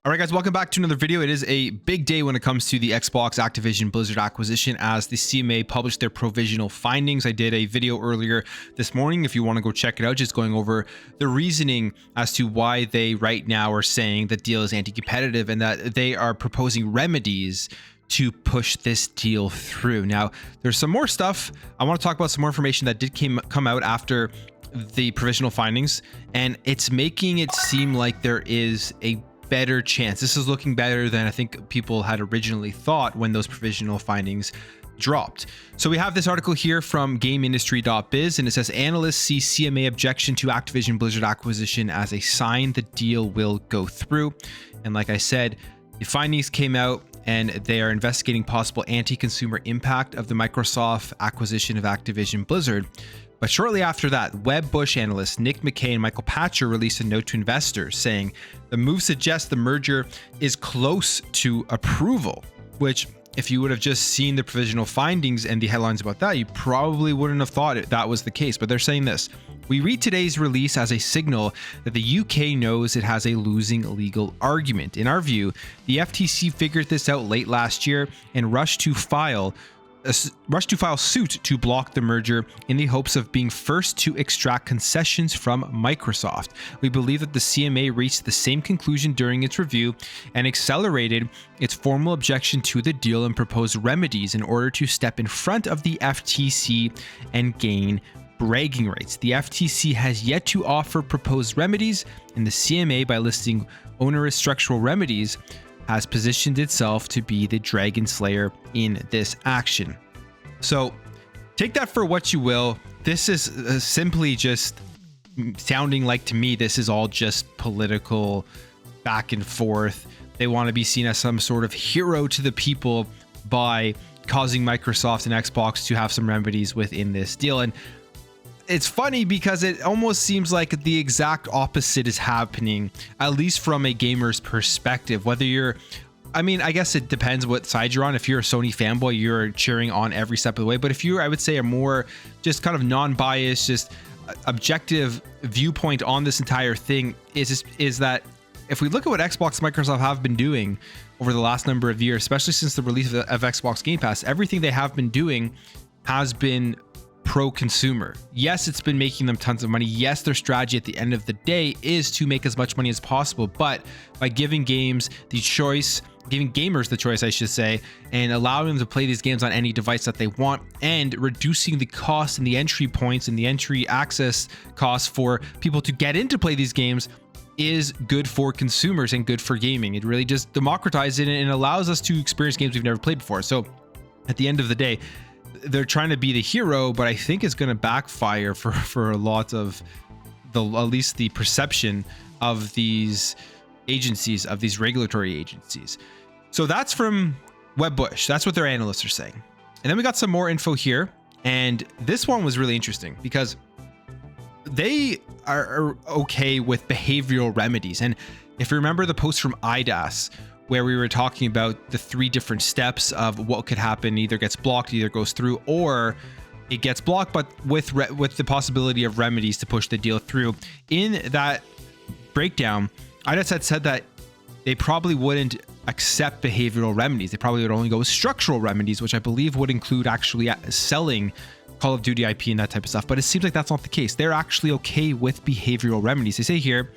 All right, guys, welcome back to another video. It is a big day when it comes to the Xbox Activision Blizzard acquisition as the CMA published their provisional findings. I did a video earlier this morning. If you want to go check it out, just going over the reasoning as to why they right now are saying the deal is anti-competitive and that they are proposing remedies to push this deal through. Now, there's some more stuff. I want to talk about some more information that did come out after the provisional findings, and it's making it seem like there is a better chance. This is looking better than I think people had originally thought when those provisional findings dropped. So we have this article here from GameIndustry.biz, and it says analysts see CMA objection to Activision Blizzard acquisition as a sign the deal will go through. And like I said, the findings came out and they are investigating possible anti-consumer impact of the Microsoft acquisition of Activision Blizzard. But shortly after that, Wedbush analysts Nick McKay and Michael Patcher released a note to investors saying the move suggests the merger is close to approval, which if you would have just seen the provisional findings and the headlines about that, you probably wouldn't have thought that was the case. But they're saying this: we read today's release as a signal that the UK knows it has a losing legal argument. In our view, the FTC figured this out late last year and rushed to file suit to block the merger in the hopes of being first to extract concessions from Microsoft. We believe that the CMA reached the same conclusion during its review and accelerated its formal objection to the deal and proposed remedies in order to step in front of the FTC and gain bragging rights. The FTC has yet to offer proposed remedies, and the CMA, by listing onerous structural remedies, has positioned itself to be the dragon slayer in this action. So take that for what you will. This is simply just sounding like, to me, this is all just political back and forth. They want to be seen as some sort of hero to the people by causing Microsoft and Xbox to have some remedies within this deal. And it's funny because it almost seems like the exact opposite is happening, at least from a gamer's perspective. Whether you're, I mean, I guess it depends what side you're on. If you're a Sony fanboy, you're cheering on every step of the way. But if you're, I would say, a more just kind of non-biased, just objective viewpoint on this entire thing is that if we look at what Xbox and Microsoft have been doing over the last number of years, especially since the release of Xbox Game Pass, everything they have been doing has been pro-consumer. Yes, it's been making them tons of money. Yes, their strategy at the end of the day is to make as much money as possible, but by giving gamers the choice, I should say, and allowing them to play these games on any device that they want, and reducing the cost and the entry points and the entry access costs for people to get in to play these games, is good for consumers and good for gaming. It really just democratizes it and allows us to experience games we've never played before. So at the end of the day, they're trying to be the hero, but I think it's going to backfire for a lot of at least the perception of these agencies, of these regulatory agencies. So that's from Wedbush. That's what their analysts are saying. And then we got some more info here, and this one was really interesting because they are okay with behavioral remedies. And if you remember the post from IDAS, where we were talking about the 3 different steps of what could happen: either gets blocked, either goes through, or it gets blocked, but with the possibility of remedies to push the deal through. In that breakdown, IDAS had said that they probably wouldn't accept behavioral remedies. They probably would only go with structural remedies, which I believe would include actually selling Call of Duty IP and that type of stuff. But it seems like that's not the case. They're actually okay with behavioral remedies. They say here,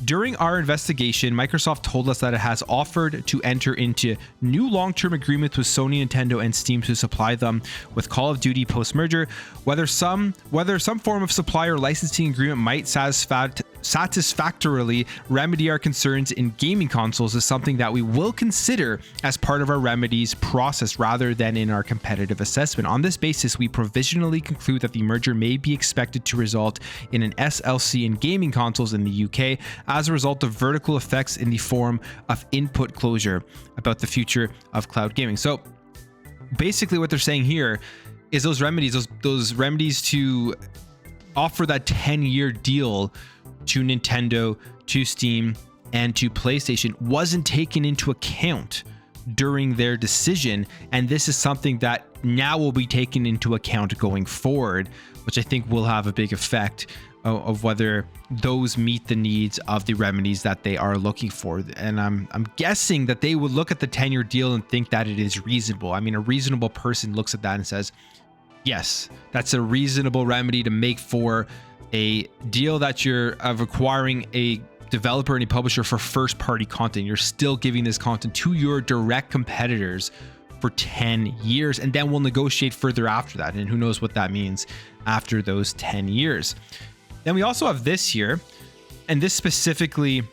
during our investigation, Microsoft told us that it has offered to enter into new long-term agreements with Sony, Nintendo, and Steam to supply them with Call of Duty post-merger. Whether some form of supply or licensing agreement might satisfactorily remedy our concerns in gaming consoles is something that we will consider as part of our remedies process rather than in our competitive assessment. On this basis, we provisionally conclude that the merger may be expected to result in an SLC in gaming consoles in the UK as a result of vertical effects in the form of input closure about the future of cloud gaming. So basically what they're saying here is those remedies to offer that 10-year deal to Nintendo, to Steam, and to PlayStation wasn't taken into account during their decision. And this is something that now will be taken into account going forward, which I think will have a big effect of whether those meet the needs of the remedies that they are looking for. And I'm guessing that they would look at the 10-year deal and think that it is reasonable. I mean, a reasonable person looks at that and says, yes, that's a reasonable remedy to make for a deal that you're of acquiring a developer and a publisher for first party content. You're still giving this content to your direct competitors for 10 years, and then we'll negotiate further after that. And who knows what that means after those 10 years. Then we also have this here, and this specifically,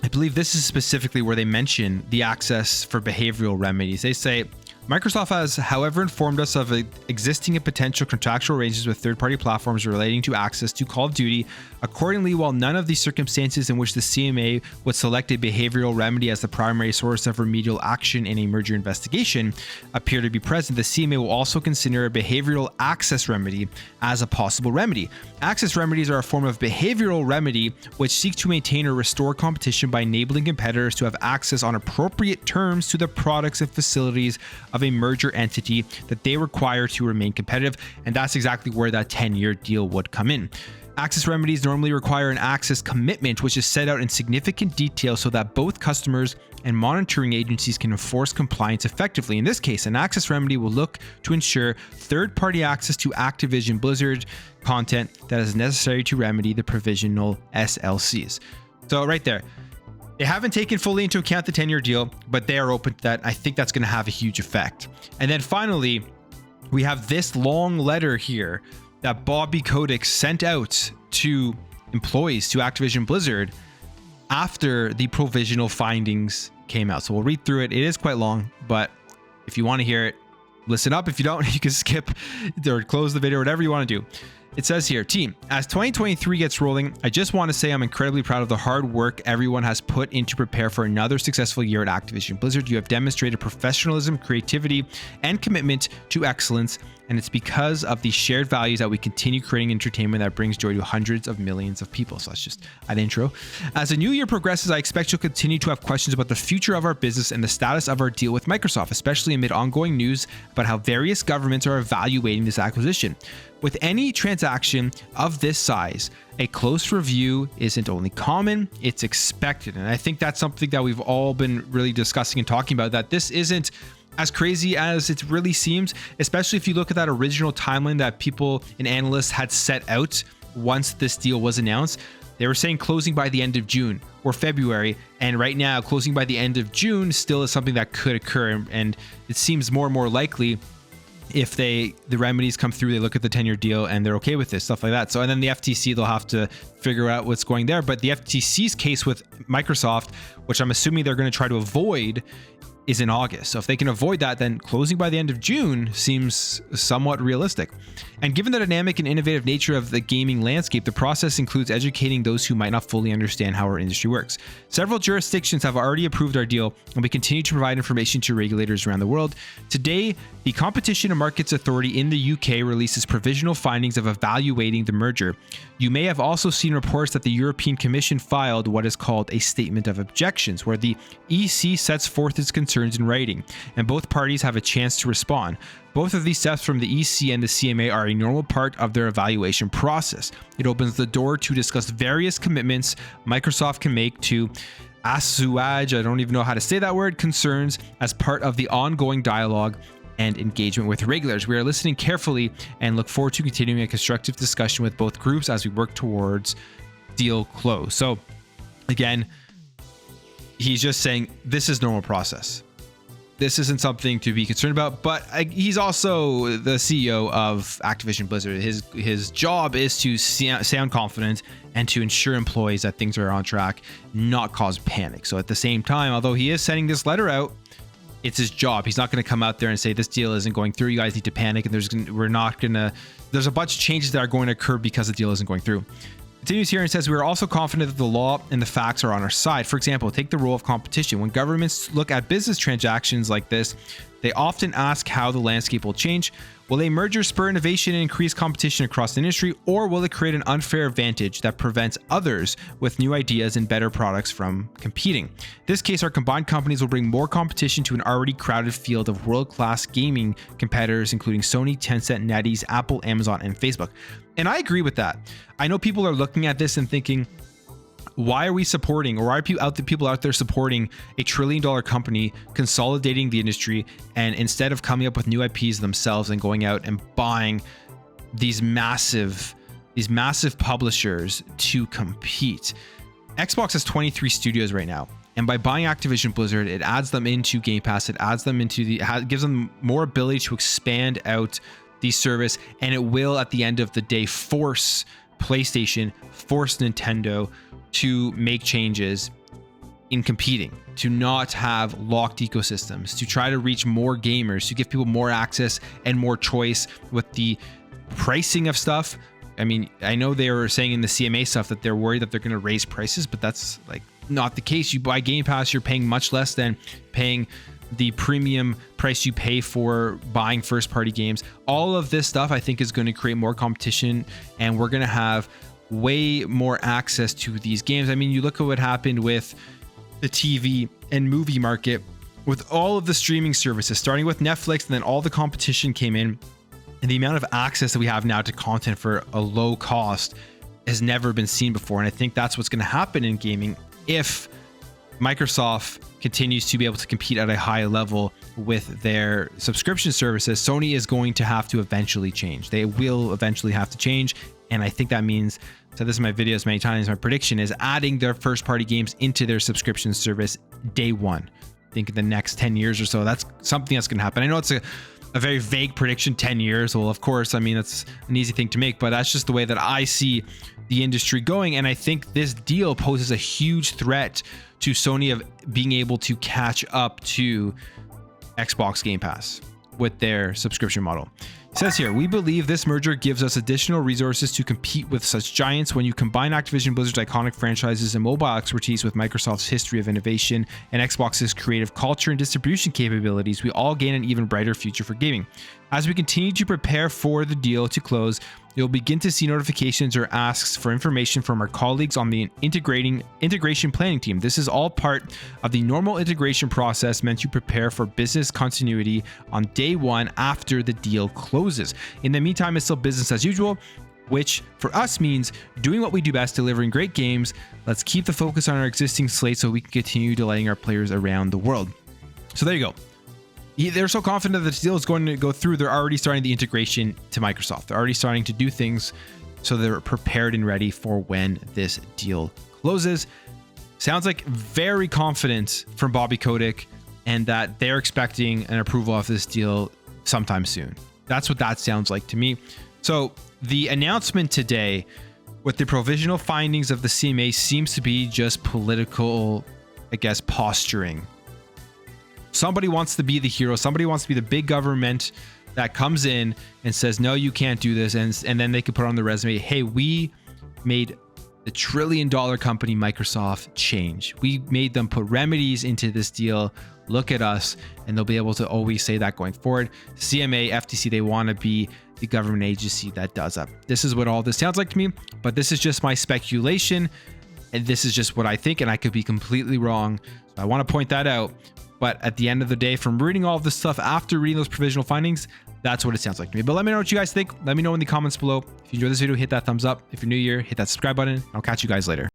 I believe this is specifically where they mention the access for behavioral remedies. They say, Microsoft has, however, informed us of existing and potential contractual arrangements with third-party platforms relating to access to Call of Duty. Accordingly, while none of the circumstances in which the CMA would select a behavioral remedy as the primary source of remedial action in a merger investigation appear to be present, the CMA will also consider a behavioral access remedy as a possible remedy. Access remedies are a form of behavioral remedy which seek to maintain or restore competition by enabling competitors to have access on appropriate terms to the products and facilities of a merger entity that they require to remain competitive. And that's exactly where that 10-year deal would come in. Access remedies normally require an access commitment, which is set out in significant detail so that both customers and monitoring agencies can enforce compliance effectively. In this case, an access remedy will look to ensure third-party access to Activision Blizzard content that is necessary to remedy the provisional SLCs. So right there, they haven't taken fully into account the 10-year deal, but they are open to that. I think that's going to have a huge effect. And then finally, we have this long letter here that Bobby Kotick sent out to employees to Activision Blizzard after the provisional findings came out. So we'll read through it. It is quite long, but if you want to hear it, listen up. If you don't, you can skip or close the video, whatever you want to do. It says here, team, as 2023 gets rolling, I just want to say I'm incredibly proud of the hard work everyone has put in to prepare for another successful year at Activision Blizzard. You have demonstrated professionalism, creativity, and commitment to excellence, and it's because of these shared values that we continue creating entertainment that brings joy to hundreds of millions of people. So that's just an intro. As the new year progresses, I expect you'll continue to have questions about the future of our business and the status of our deal with Microsoft, especially amid ongoing news about how various governments are evaluating this acquisition. With any transaction of this size, a close review isn't only common, it's expected. And I think that's something that we've all been really discussing and talking about, that this isn't as crazy as it really seems, especially if you look at that original timeline that people and analysts had set out once this deal was announced. They were saying closing by the end of June or February, and right now closing by the end of June still is something that could occur, and it seems more and more likely if the remedies come through, they look at the 10-year deal and they're okay with this, stuff like that. So, and then the FTC, they'll have to figure out what's going there. But the FTC's case with Microsoft, which I'm assuming they're going to try to avoid, is in August. So if they can avoid that, then closing by the end of June seems somewhat realistic. And given the dynamic and innovative nature of the gaming landscape, the process includes educating those who might not fully understand how our industry works. Several jurisdictions have already approved our deal, and we continue to provide information to regulators around the world. Today, the Competition and Markets Authority in the UK releases provisional findings of evaluating the merger. You may have also seen reports that the European Commission filed what is called a Statement of Objections, where the EC sets forth its concerns in writing, and both parties have a chance to respond. Both of these steps from the EC and the CMA are a normal part of their evaluation process. It opens the door to discuss various commitments Microsoft can make to assuage, I don't even know how to say that word, concerns as part of the ongoing dialogue and engagement with regulators. We are listening carefully and look forward to continuing a constructive discussion with both groups as we work towards deal close. So again, he's just saying this is normal process. This isn't something to be concerned about, but he's also the CEO of Activision Blizzard. His job is to sound confident and to ensure employees that things are on track, not cause panic. So at the same time, although he is sending this letter out, it's his job. He's not going to come out there and say this deal isn't going through. You guys need to panic, and there's a bunch of changes that are going to occur because the deal isn't going through. Continues here and says, we are also confident that the law and the facts are on our side. For example, take the role of competition. When governments look at business transactions like this, They often ask how the landscape will change. Will a merger spur innovation and increase competition across the industry, or will it create an unfair advantage that prevents others with new ideas and better products from competing? In this case, our combined companies will bring more competition to an already crowded field of world-class gaming competitors, including Sony, Tencent, NetEase, Apple, Amazon, and Facebook. And I agree with that. I know people are looking at this and thinking, why are we supporting, or why are people out there supporting a $1 trillion company consolidating the industry, and instead of coming up with new IPs themselves and going out and buying these massive publishers to compete? Xbox has 23 studios right now, and by buying Activision Blizzard, it adds them into Game Pass. It adds them into gives them more ability to expand out the service, and it will, at the end of the day, force PlayStation, force Nintendo to make changes in competing, to not have locked ecosystems, to try to reach more gamers, to give people more access and more choice with the pricing of stuff. I mean, I know they were saying in the CMA stuff that they're worried that they're going to raise prices, but that's like not the case. You buy Game Pass, you're paying much less than paying the premium price you pay for buying first party games. All of this stuff I think is going to create more competition, and we're going to have way more access to these games. I mean, you look at what happened with the TV and movie market with all of the streaming services, starting with Netflix, and then all the competition came in, and the amount of access that we have now to content for a low cost has never been seen before. And I think that's what's going to happen in gaming if Microsoft continues to be able to compete at a high level with their subscription services. Sony is going to have to eventually change. They will eventually have to change. And I think that means, I said this in my videos many times, my prediction is adding their first party games into their subscription service day one. I think in the next 10 years or so, that's something that's going to happen. I know it's a very vague prediction, 10 years. Well, of course, I mean, that's an easy thing to make, but that's just the way that I see the industry going. And I think this deal poses a huge threat to Sony of being able to catch up to Xbox Game Pass with their subscription model. It says here, we believe this merger gives us additional resources to compete with such giants. When you combine Activision Blizzard's iconic franchises and mobile expertise with Microsoft's history of innovation and Xbox's creative culture and distribution capabilities, we all gain an even brighter future for gaming. As we continue to prepare for the deal to close, you'll begin to see notifications or asks for information from our colleagues on the integration planning team. This is all part of the normal integration process meant to prepare for business continuity on day one after the deal closes. In the meantime, it's still business as usual, which for us means doing what we do best, delivering great games. Let's keep the focus on our existing slate so we can continue delighting our players around the world. So there you go. They're so confident that this deal is going to go through, they're already starting the integration to Microsoft. They're already starting to do things so they're prepared and ready for when this deal closes. Sounds like very confident from Bobby Kotick, and that they're expecting an approval of this deal sometime soon. That's what that sounds like to me. So the announcement today with the provisional findings of the CMA seems to be just political, I guess, posturing. Somebody wants to be the hero. Somebody wants to be the big government that comes in and says, no, you can't do this. And then they could put on the resume, hey, we made the $1 trillion company Microsoft change. We made them put remedies into this deal. Look at us. And they'll be able to always say that going forward. CMA, FTC, they want to be the government agency that does that. This is what all this sounds like to me, but this is just my speculation. And this is just what I think, and I could be completely wrong. So I want to point that out. But at the end of the day, from reading all of this stuff after reading those provisional findings, that's what it sounds like to me. But let me know what you guys think. Let me know in the comments below. If you enjoyed this video, hit that thumbs up. If you're new here, hit that subscribe button. I'll catch you guys later.